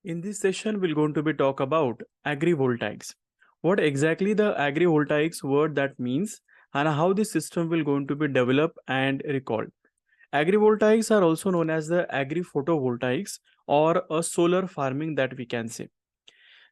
In this session, we're going to be talk about agrivoltaics. What exactly the agrivoltaics word that means and how this system will going to be developed and recalled. Agrivoltaics are also known as the agri-photovoltaics or a solar farming that we can say.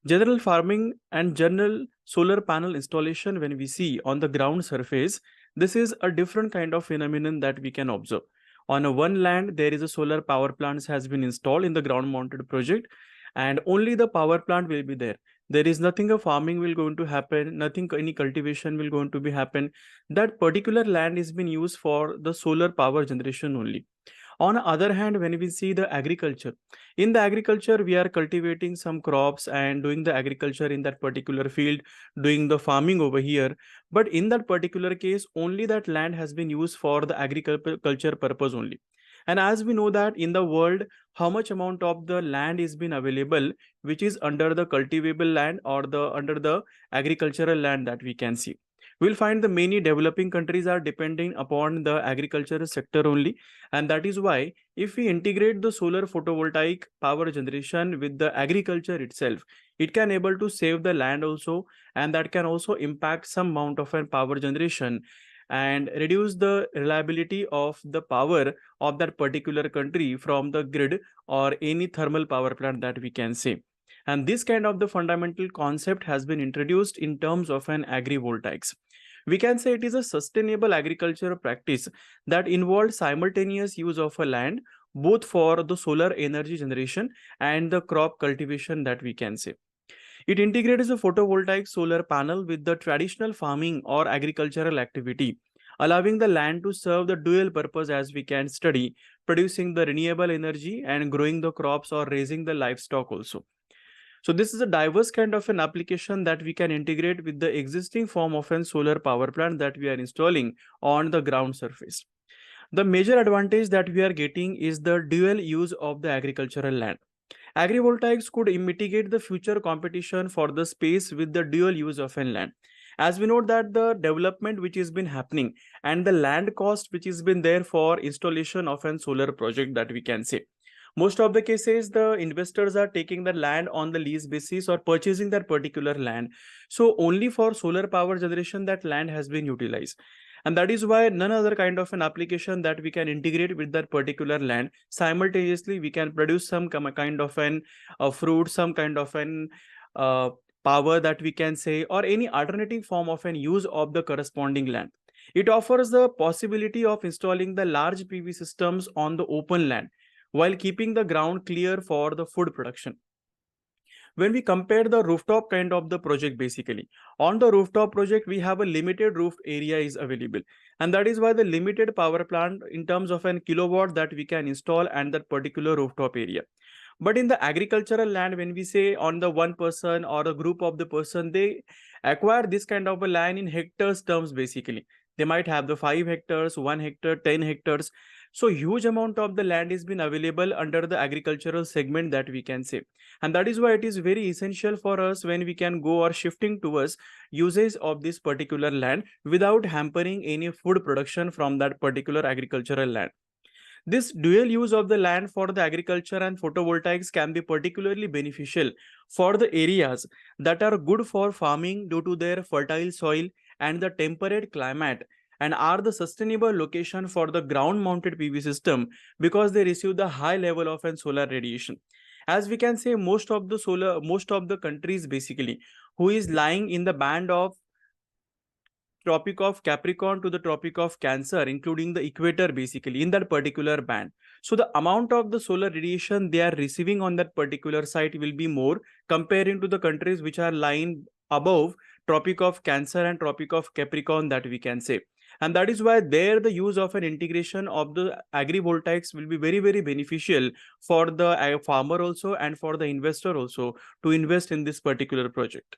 General farming and general solar panel installation when we see on the ground surface, this is a different kind of phenomenon that we can observe. On a one land, there is a solar power plant has been installed in the ground mounted project and only the power plant will be there. There is nothing of farming will going to happen, nothing any cultivation will going to be happen. That particular land is being used for the solar power generation only. On the other hand, when we see the agriculture, in the agriculture we are cultivating some crops and doing the agriculture in that particular field, doing the farming over here, but in that particular case only that land has been used for the agriculture purpose only. And as we know that in the world, how much amount of the land is been available which is under the cultivable land or the under the agricultural land that we can see, we'll find the many developing countries are depending upon the agricultural sector only. And that is why if we integrate the solar photovoltaic power generation with the agriculture itself, it can able to save the land also, and that can also impact some amount of an power generation and reduce the reliability of the power of that particular country from the grid or any thermal power plant that we can say. And this kind of the fundamental concept has been introduced in terms of an agrivoltaics. We can say it is a sustainable agriculture practice that involves simultaneous use of a land both for the solar energy generation and the crop cultivation that we can say. It integrates a photovoltaic solar panel with the traditional farming or agricultural activity, allowing the land to serve the dual purpose as we can study, producing the renewable energy and growing the crops or raising the livestock also. So this is a diverse kind of an application that we can integrate with the existing form of an solar power plant that we are installing on the ground surface. The major advantage that we are getting is the dual use of the agricultural land. Agrivoltaics could mitigate the future competition for the space with the dual use of an land. As we know that the development which has been happening and the land cost which has been there for installation of an solar project that we can say. Most of the cases, the investors are taking the land on the lease basis or purchasing that particular land. So only for solar power generation that land has been utilized. And that is why none other kind of an application that we can integrate with that particular land. Simultaneously, we can produce some kind of an fruit, some kind of an power that we can say, or any alternative form of an use of the corresponding land. It offers the possibility of installing the large PV systems on the open land while keeping the ground clear for the food production. When we compare the rooftop kind of the project, basically on the rooftop project we have a limited roof area is available, and that is why the limited power plant in terms of an kilowatt that we can install and that particular rooftop area. But in the agricultural land, when we say on the one person or a group of the person, they acquire this kind of a land in hectares terms. Basically they might have the 5 hectares, 1 hectare, 10 hectares. So huge amount of the land is been available under the agricultural segment that we can say. And that is why it is very essential for us when we can go or shifting towards usage of this particular land without hampering any food production from that particular agricultural land. This dual use of the land for the agriculture and photovoltaics can be particularly beneficial for the areas that are good for farming due to their fertile soil and the temperate climate, and are the sustainable location for the ground mounted PV system because they receive the high level of an solar radiation. As we can say, most of the countries basically who is lying in the band of Tropic of Capricorn to the Tropic of Cancer, including the equator, basically in that particular band. So the amount of the solar radiation they are receiving on that particular site will be more comparing to the countries which are lying above Tropic of Cancer and Tropic of Capricorn that we can say. And that is why there the use of an integration of the agrivoltaics will be very, very beneficial for the farmer also and for the investor also to invest in this particular project.